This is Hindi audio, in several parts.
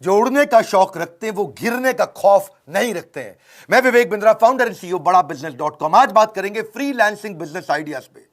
जो उड़ने का शौक रखते हैं वो गिरने का खौफ नहीं रखते हैं। मैं Vivek Bindra, founder and CEO बड़ा बिजनेस.com। आज बात करेंगे फ्रीलांसिंग बिजनेस आइडियाज पे।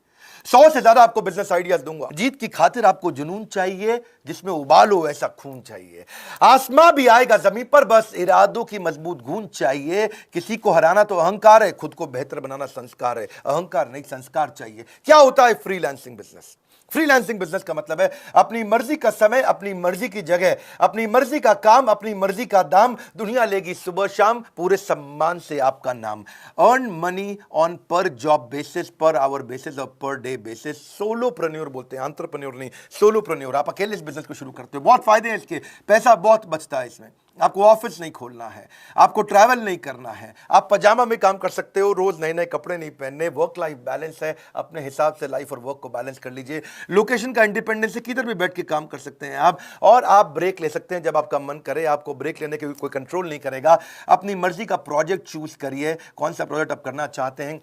100 से ज्यादा आपको बिजनेस आइडियाज दूंगा। जीत की खातिर आपको जुनून चाहिए, जिसमें उबाल हो ऐसा खून चाहिए। आसमां भी आएगा जमीन पर, बस इरादों की मजबूत गूंज चाहिए। किसी को हराना तो अहंकार है, खुद को बेहतर बनाना संस्कार है। अहंकार नहीं, संस्कार चाहिए। क्या होता है फ्रीलांसिंग बिजनेस? फ्रीलांसिंग बिजनेस का मतलब है अपनी मर्जी का समय, अपनी मर्जी की जगह, अपनी मर्जी का काम, अपनी मर्जी का दाम। दुनिया लेगी सुबह शाम, पूरे सम्मान से आपका नाम। अर्न मनी ऑन पर job basis, per hour basis और पर डे बेसिस। सोलोप्रेन्योर बोलते हैं, एंटरप्रेन्योर नहीं, सोलोप्रेन्योर। आप अकेले इस बिजनेस को शुरू करते हो, बहुत फायदे हैं इसके, पैसा बहुत बचता है इसमें। आपको ऑफिस नहीं खोलना है, आपको ट्रैवल नहीं करना है, आप पजामा में काम कर सकते हो, रोज नए नए कपड़े नहीं पहनने। वर्क लाइफ बैलेंस है, अपने हिसाब से लाइफ और वर्क को बैलेंस कर लीजिए। लोकेशन का इंडिपेंडेंस है, किधर भी बैठ के काम कर सकते हैं आप। और आप ब्रेक ले सकते हैं जब आपका मन करे। आपको ब्रेक लेने के कोई कंट्रोल नहीं करेगा। अपनी मर्जी का प्रोजेक्ट चूज करिए, कौन सा प्रोजेक्ट आप करना चाहते हैं।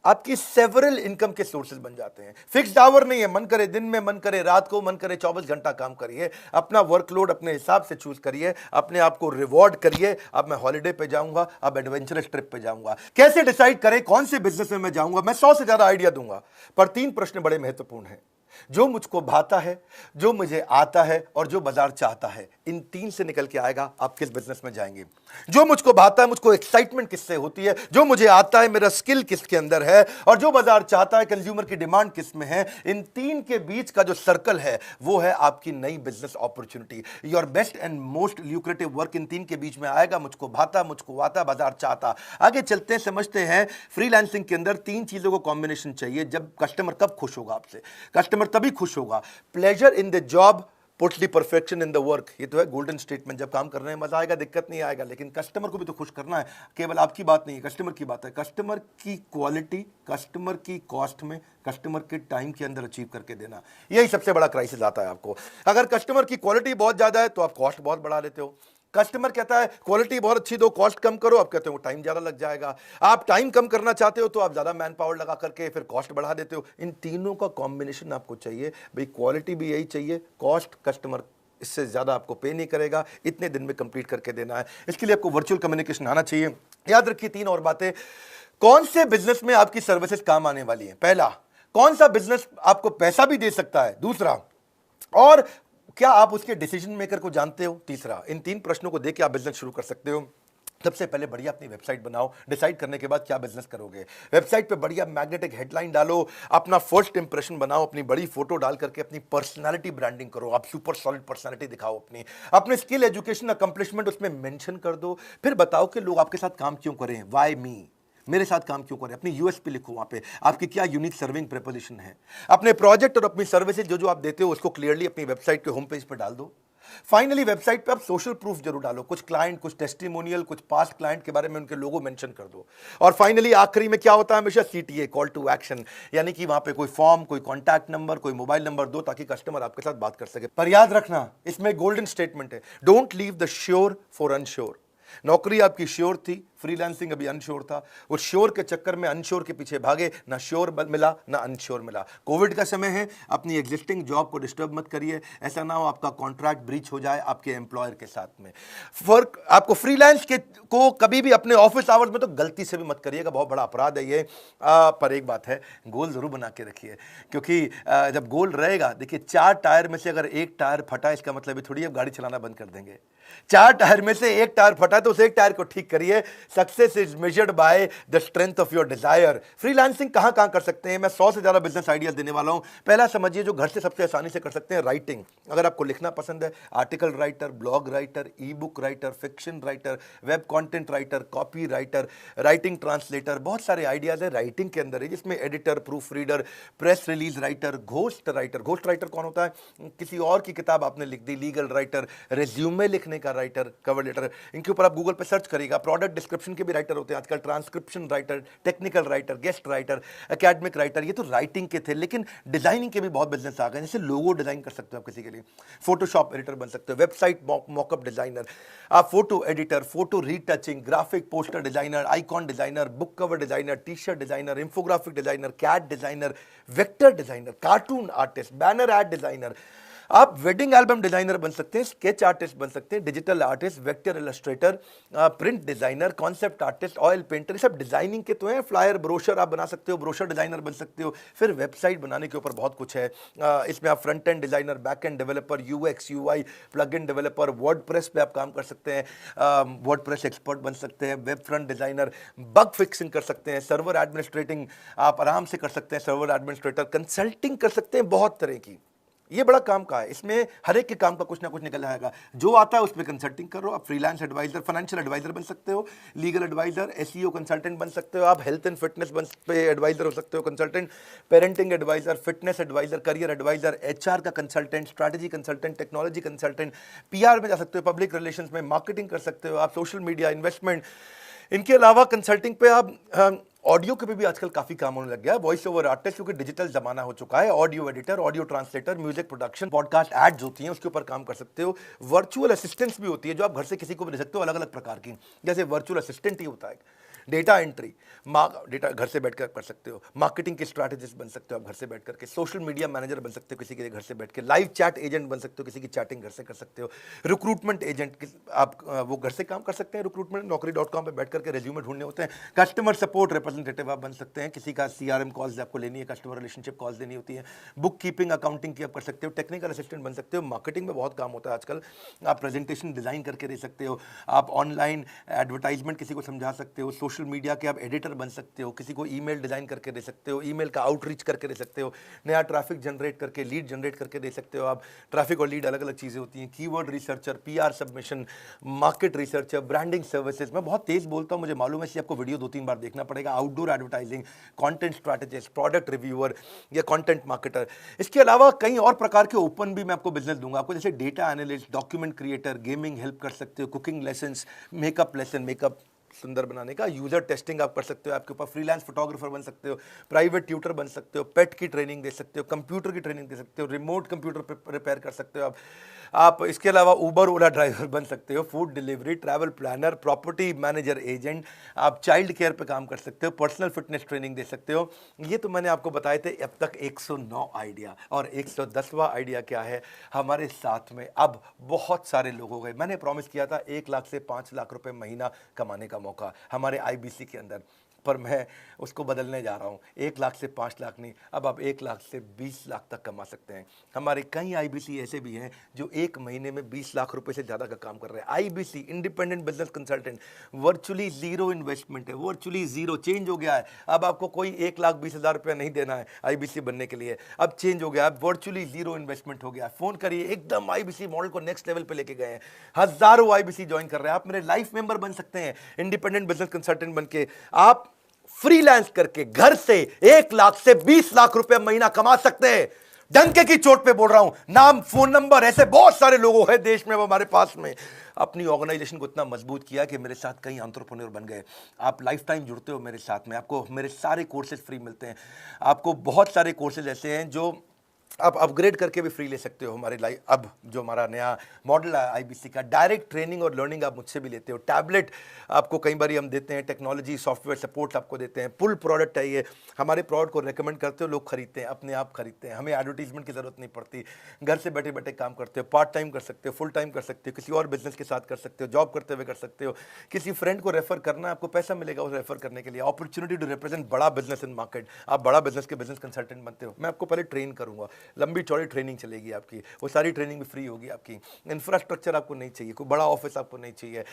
आपकी सेवरल इनकम के सोर्सेज बन जाते हैं। फिक्स्ड आवर नहीं है, मन करे दिन में, मन करे रात को, मन करे 24 घंटा काम करिए। अपना वर्कलोड अपने हिसाब से चूज करिए, अपने आप को रिवॉर्ड करिए। अब मैं हॉलिडे पे जाऊंगा, अब एडवेंचरस ट्रिप पे जाऊंगा। कैसे डिसाइड करें कौन से बिजनेस में मैं जाऊंगा? मैं 100 से ज्यादा आइडिया दूंगा, पर 3 प्रश्न बड़े महत्वपूर्ण हैं। जो मुझको भाता है, जो मुझे आता है और जो बाजार चाहता है, इन 3 से निकल के आएगा आप किस बिजनेस में जाएंगे। जो मुझको भाता है, मुझको एक्साइटमेंट किससे होती है, जो मुझे आता है, मेरा स्किल किसके अंदर है, और जो बाजार चाहता है, कंज्यूमर की डिमांड किस में है। इन 3 के बीच का जो सर्कल है वो है आपकी नई business opportunity. Your best and most lucrative work in 3 के बीच में आएगा। मुझको भाता, मुझको आता, बाजार चाहता। आगे चलते हैं, समझते हैं। फ्रीलांसिंग के अंदर 3 चीजों को कॉम्बिनेशन चाहिए। जब कस्टमर कब खुश होगा आपसे? कस्टमर तभी खुश होगा। Pleasure in the job puts the perfection in the work. ये तो है गोल्डन स्टेटमेंट। जब काम करने में मजा आएगा, दिक्कत नहीं आएगा, लेकिन कस्टमर को भी तो खुश करना है। केवल आपकी बात नहीं है, कस्टमर की बात है। कस्टमर की क्वालिटी कस्टमर की कॉस्ट में, कस्टमर के टाइम के अंदर अचीव करके देना, यही सबसे बड़ा क्राइसिस आता है आपको। अगर कस्टमर की क्वालिटी बहुत ज्यादा है तो आप कॉस्ट बहुत बढ़ा लेते हो। कस्टमर कहता है क्वालिटी बहुत अच्छी दो, कॉस्ट कम करो, आप कहते हो टाइम ज्यादा लग जाएगा। आप टाइम कम करना चाहते हो तो आप ज्यादा मैन पावर लगा करके फिर कॉस्ट बढ़ा देते हो। इन तीनों का कॉम्बिनेशन आपको चाहिए भाई। क्वालिटी भी यही चाहिए, कॉस्ट कस्टमर इससे ज्यादा आपको पे नहीं करेगा, इतने दिन में कंप्लीट करके देना है। इसके लिए आपको वर्चुअल कम्युनिकेशन आना चाहिए। याद रखिए 3 और बातें। कौन से बिजनेस में आपकी सर्विसेज काम आने वाली है? पहला, कौन सा बिजनेस आपको पैसा भी दे सकता है? दूसरा, और क्या आप उसके डिसीजन मेकर को जानते हो? तीसरा। इन 3 प्रश्नों को देके आप बिजनेस शुरू कर सकते हो। सबसे पहले बढ़िया अपनी वेबसाइट बनाओ। डिसाइड करने के बाद क्या बिजनेस करोगे, वेबसाइट पे बढ़िया मैग्नेटिक हेडलाइन डालो। अपना फर्स्ट इंप्रेशन बनाओ, अपनी बड़ी फोटो डाल करके अपनी पर्सनालिटी ब्रांडिंग करो। आप सुपर सॉलिड पर्सनालिटी दिखाओ अपनी। अपने स्किल, एजुकेशन, अकम्पलिशमेंट उसमें मेंशन कर दो। फिर बताओ कि लोग आपके साथ काम क्यों करें, व्हाई मी, मेरे साथ काम क्यों करें। अपनी यूएसपी लिखो, वहां पे आपकी क्या यूनिक सर्विंग प्रेपोजिशन है। अपने प्रोजेक्ट और अपनी सर्विसेज जो जो आप देते हो उसको क्लियरली अपनी वेबसाइट के होम पेज पर डाल दो। फाइनली वेबसाइट पे आप सोशल प्रूफ जरूर डालो। कुछ क्लाइंट, कुछ टेस्टिमोनियल, कुछ पास्ट क्लाइंट के बारे में उनके लोगो मेंशन कर दो। और फाइनली आखिरी में क्या होता है हमेशा? सीटीए, कॉल टू एक्शन, यानी कि वहां पे कोई फॉर्म, कोई कॉन्टैक्ट नंबर, कोई मोबाइल नंबर दो ताकि कस्टमर आपके साथ बात कर सके। पर याद रखना, इसमें गोल्डन स्टेटमेंट है, don't leave the sure for unsure. नौकरी आपकी श्योर थी, फ्रीलांसिंग अभी अनश्योर था। उस श्योर के चक्कर में अनश्योर के पीछे भागे, ना श्योर मिला ना अनश्योर मिला। कोविड का समय है, अपनी एग्जिस्टिंग जॉब को डिस्टर्ब मत करिए। ऐसा ना हो आपका कॉन्ट्रैक्ट ब्रीच हो जाए आपके एम्प्लॉयर के साथ में। फर्क आपको फ्रीलांस के को कभी भी अपने ऑफिस आवर्स में तो गलती से भी मत करिएगा, बहुत बड़ा अपराध है ये। पर एक बात है, गोल जरूर बना के रखिए, क्योंकि जब गोल रहेगा, देखिए 4 टायर में से अगर एक टायर फटा, इसका मतलब ये थोड़ी आप गाड़ी चलाना बंद कर देंगे। 4 टायर में से एक टायर फटा तो उस एक टायर को ठीक करिए। Success is measured by the strength of your desire. Freelancing कहां कहां कर सकते हैं? मैं 100 से ज्यादा बिजनेस आइडियाज देने वाला हूं। पहला समझिए, जो घर से सबसे आसानी से कर सकते हैं, राइटिंग। अगर आपको लिखना पसंद है, आर्टिकल राइटर, ब्लॉग राइटर, ई book writer, fiction writer, web content writer, copy writer, writing translator, बहुत सारे आइडियाज है राइटिंग के अंदर है, जिसमें editor, proof reader, press release writer, ghost writer. Ghost writer कौन होता है? किसी और की किताब आपने लिख दी। लीगल राइटर, रेज्यूमे लिखने का राइटर, कवर लेटर, इनके ऊपर आप गूगल पे सर्च करिएगा। प्रोडक्ट डिस्क्रिप्शन के भी राइटर होते हैं आजकल, transcription writer, technical writer, guest writer, academic writer. ये तो राइटिंग के थे, लेकिन डिजाइनिंग के भी बहुत बिजनेस आ गए। जैसे लोगो डिजाइन कर सकते हो आप किसी के लिए, फोटोशॉप एडिटर बन सकते हो, वेबसाइट मॉकअप डिजाइनर, आप photo editor, photo retouching, graphic poster designer, icon designer, book cover designer, T shirt designer, infographic designer, cat designer, vector designer, cartoon artist, banner ad designer. आप वेडिंग एल्बम डिजाइनर बन सकते हैं, स्केच आर्टिस्ट बन सकते हैं, digital artist, vector illustrator, print designer, concept artist, oil painter, सब डिजाइनिंग के तो हैं। फ्लायर, ब्रोशर आप बना सकते हो, ब्रोशर डिजाइनर बन सकते हो। फिर वेबसाइट बनाने के ऊपर बहुत कुछ है। इसमें आप front end designer, back end developer, UX UI, plug in developer, WordPress पे आप काम कर सकते हैं, वर्डप्रेस एक्सपर्ट बन सकते हैं, web front designer, bug fixing कर सकते हैं, सर्वर एडमिनिस्ट्रेटिंग आप आराम से कर सकते हैं, सर्वर एडमिनिस्ट्रेटर, कंसल्टिंग कर सकते हैं, बहुत तरह की। ये बड़ा काम का है, इसमें हर एक के काम का कुछ ना कुछ निकल आएगा। जो आता है उसमें कंसल्टिंग करो आप, फ्रीलांस एडवाइजर, फाइनेंशियल एडवाइजर बन सकते हो, लीगल एडवाइजर, एसईओ कंसल्टेंट बन सकते हो आप, हेल्थ एंड फिटनेस पे एडवाइजर हो सकते हो, consultant, parenting advisor, fitness advisor, career advisor, HR का consultant, strategy consultant, technology consultant, PR में जा सकते हो, पब्लिक रिलेशंस में, मार्केटिंग कर सकते हो आप, सोशल मीडिया, इन्वेस्टमेंट। इनके अलावा कंसल्टिंग पे आप ऑडियो के भी आजकल काफी काम होने लग गया है। वॉइस ओवर आर्टिस्ट, क्योंकि डिजिटल जमाना हो चुका है, audio editor, audio translator, music production, podcast ads होती हैं, उसके ऊपर काम कर सकते हो। वर्चुअल असिस्टेंट्स भी होती है जो आप घर से किसी को भी दे सकते हो, अलग अलग प्रकार की। जैसे वर्चुअल असिस्टेंट ही होता है, डेटा एंट्री, डेटा घर से बैठकर कर सकते हो, मार्केटिंग के स्ट्रैटेजिस्ट बन सकते हो आप घर से बैठ करके, सोशल मीडिया मैनेजर बन सकते हो किसी के घर से बैठ के, लाइव चैट एजेंट बन सकते हो, किसी की चैटिंग घर से कर सकते हो, रिक्रूटमेंट एजेंट आप वो घर से काम कर सकते हैं, रिक्रूटमेंट naukri.com पे बैठ करके रेज्यूमे ढूंढने होते हैं, कस्टमर सपोर्ट रिप्रेजेंटेटिव आप बन सकते हैं, किसी का सीआरएम कॉल्स आपको लेनी है, कस्टमर रिलेशनशिप कॉल्स देनी होती है, बुक कीपिंग, अकाउंटिंग की आप कर सकते हो, टेक्निकल असिस्टेंट बन सकते हो, मार्केटिंग में बहुत काम होता है आजकल, आप प्रेजेंटेशन डिजाइन करके दे सकते हो, आप ऑनलाइन एडवर्टाइजमेंट किसी को समझा सकते हो, सोशल मीडिया के आप एडिटर बन सकते हो, किसी को ईमेल डिजाइन करके दे सकते हो, ईमेल का आउटरीच करके दे सकते हो, नया ट्रैफिक जनरेट करके, लीड जनरेट करके दे सकते हो आप। ट्रैफिक और लीड अलग अलग चीज़ें होती हैं, keyword researcher, PR submission, market researcher, branding services. मैं बहुत तेज बोलता हूँ, मुझे मालूम है, इसलिए आपको वीडियो 2-3 बार देखना पड़ेगा। Outdoor advertising, content strategist, product reviewer या कंटेंट मार्केटर। इसके अलावा कई और प्रकार के ओपन भी मैं आपको बिजनेस दूंगा आपको, जैसे data analyst, document creator, gaming help कर सकते हो, cooking lessons, makeup lesson, makeup सुंदर बनाने का, यूजर टेस्टिंग आप कर सकते हो, आपके ऊपर फ्रीलांस फोटोग्राफर बन सकते हो, प्राइवेट ट्यूटर बन सकते हो, पेट की ट्रेनिंग दे सकते हो, कंप्यूटर की ट्रेनिंग दे सकते हो, रिमोट कंप्यूटर रिपेयर कर सकते हो आप इसके अलावा उबर ओला ड्राइवर बन सकते हो, food delivery, travel planner, property manager agent, आप चाइल्ड केयर पे काम कर सकते हो, पर्सनल फिटनेस ट्रेनिंग दे सकते हो। ये तो मैंने आपको बताए थे अब तक 109 आइडिया, और 110वां आइडिया क्या है, हमारे साथ में अब बहुत सारे लोग हो गए। मैंने प्रॉमिस किया था 1 लाख से 5 लाख रुपए महीना कमाने का मौका हमारे आईबीसी के अंदर, पर मैं उसको बदलने जा रहा हूँ। 1 लाख से 5 लाख नहीं, अब आप 1 लाख से 20 लाख तक कमा सकते हैं। हमारे कई आईबीसी ऐसे भी हैं जो एक महीने में 20 लाख रुपए से ज़्यादा का काम कर रहे हैं। IBC, independent business consultant, virtually zero investment है, वर्चुअली जीरो। चेंज हो गया है, अब आपको कोई 1,20,000 रुपया नहीं देना है आईबीसी बनने के लिए, अब चेंज हो गया है, वर्चुअली जीरो इन्वेस्टमेंट हो गया। फोन करिए, एकदम आईबीसी मॉडल को नेक्स्ट लेवल पे लेके गए हैं, हजारों आईबीसी ज्वाइन कर रहे हैं। आप मेरे लाइफ मेंबर बन सकते हैं, इंडिपेंडेंट बिजनेस कंसल्टेंट बन के आप फ्रीलांस करके घर से 1 लाख से 20 लाख रुपए महीना कमा सकते हैं। डंके की चोट पे बोल रहा हूं, नाम, फोन नंबर, ऐसे बहुत सारे लोग हैं देश में, वो हमारे पास में अपनी ऑर्गेनाइजेशन को इतना मजबूत किया कि मेरे साथ कई एंटरप्रेन्योर बन गए। आप लाइफ टाइम जुड़ते हो मेरे साथ में, आपको मेरे सारे कोर्सेज फ्री मिलते हैं। आपको बहुत सारे कोर्सेज ऐसे हैं जो आप अपग्रेड करके भी फ्री ले सकते हो। हमारे लाइफ अब जो हमारा नया मॉडल है आईबीसी का, डायरेक्ट ट्रेनिंग और लर्निंग आप मुझसे भी लेते हो, टैबलेट आपको कई बार हम देते हैं, टेक्नोलॉजी सॉफ्टवेयर सपोर्ट आपको देते हैं, फुल प्रोडक्ट है ये। हमारे प्रोडक्ट को रेकमेंड करते हो, लोग खरीदते हैं, अपने आप खरीदते हैं, हमें एडवर्टीजमेंट की जरूरत नहीं पड़ती। घर से बैठे बैठे काम करते हो, पार्ट टाइम कर सकते हो, फुल टाइम कर सकते हो, किसी और बिजनेस के साथ कर सकते हो, जॉब करते हुए कर सकते हो, किसी फ्रेंड को रेफर करना, आपको पैसा मिलेगा उसे रेफर करने के लिए। अपॉर्चुनिटी टू रिप्रेजेंट बड़ा बिजनेस इन मार्केट, आप बड़ा बिजनेस के बिजनेस कंसल्टेंट बनते हो, मैं आपको पहले ट्रेन करूंगा, लंबी चौड़ी ट्रेनिंग चलेगी आपकी, वो सारी ट्रेनिंग भी फ्री होगी आपकी। इंफ्रास्ट्रक्चर आपको नहीं चाहिए, कोई बड़ा ऑफिस आपको नहीं चाहिए,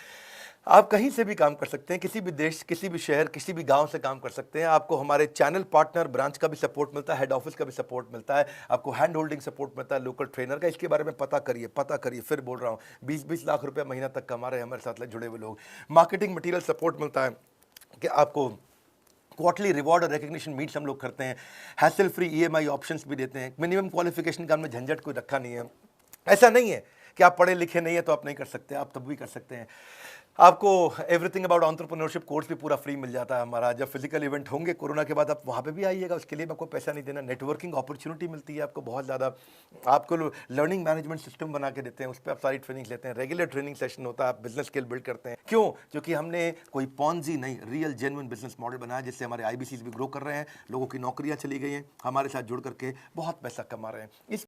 आप कहीं से भी काम कर सकते हैं, किसी भी देश, किसी भी शहर, किसी भी गांव से काम कर सकते हैं। आपको हमारे चैनल पार्टनर ब्रांच का भी सपोर्ट मिलता है, हेड ऑफिस का भी सपोर्ट मिलता है, आपको हैंड होल्डिंग सपोर्ट मिलता है, लोकल ट्रेनर का। इसके बारे में पता करिए, पता करिए, फिर बोल रहा हूँ, 20-20 लाख रुपए महीना तक कमा रहे हैं हमारे साथ जुड़े हुए लोग। मार्केटिंग मटीरियल सपोर्ट मिलता है कि आपको क्वार्टरली रिवॉर्ड और रिकग्निशन मीट्स हम लोग करते हैं, हैसल फ्री ईएमआई ऑप्शंस भी देते हैं, मिनिमम क्वालिफिकेशन का हमने झंझट कोई रखा नहीं है। ऐसा नहीं है कि आप पढ़े लिखे नहीं है तो आप नहीं कर सकते, आप तब भी कर सकते हैं। आपको एवरीथिंग अबाउट एंटरप्रेन्योरशिप कोर्स भी पूरा फ्री मिल जाता है हमारा। जब फिजिकल इवेंट होंगे कोरोना के बाद, आप वहाँ पे भी आइएगा, उसके लिए आपको पैसा नहीं देना। नेटवर्किंग अपॉर्चुनिटी मिलती है आपको बहुत ज़्यादा, आपको लर्निंग मैनेजमेंट सिस्टम बना के देते हैं, उस पर आप सारी ट्रेनिंग लेते हैं, रेगुलर ट्रेनिंग सेशन होता है, आप बिजनेस स्किल बिल्ड करते हैं। क्यों? क्योंकि हमने कोई पॉन्जी नहीं, रियल जेन्युइन बिजनेस मॉडल बनाया, जिससे हमारे आईबीसीज भी ग्रो कर रहे हैं, लोगों की नौकरियाँ चली गई हैं, हमारे साथ जुड़ करके बहुत पैसा कमा रहे हैं। इस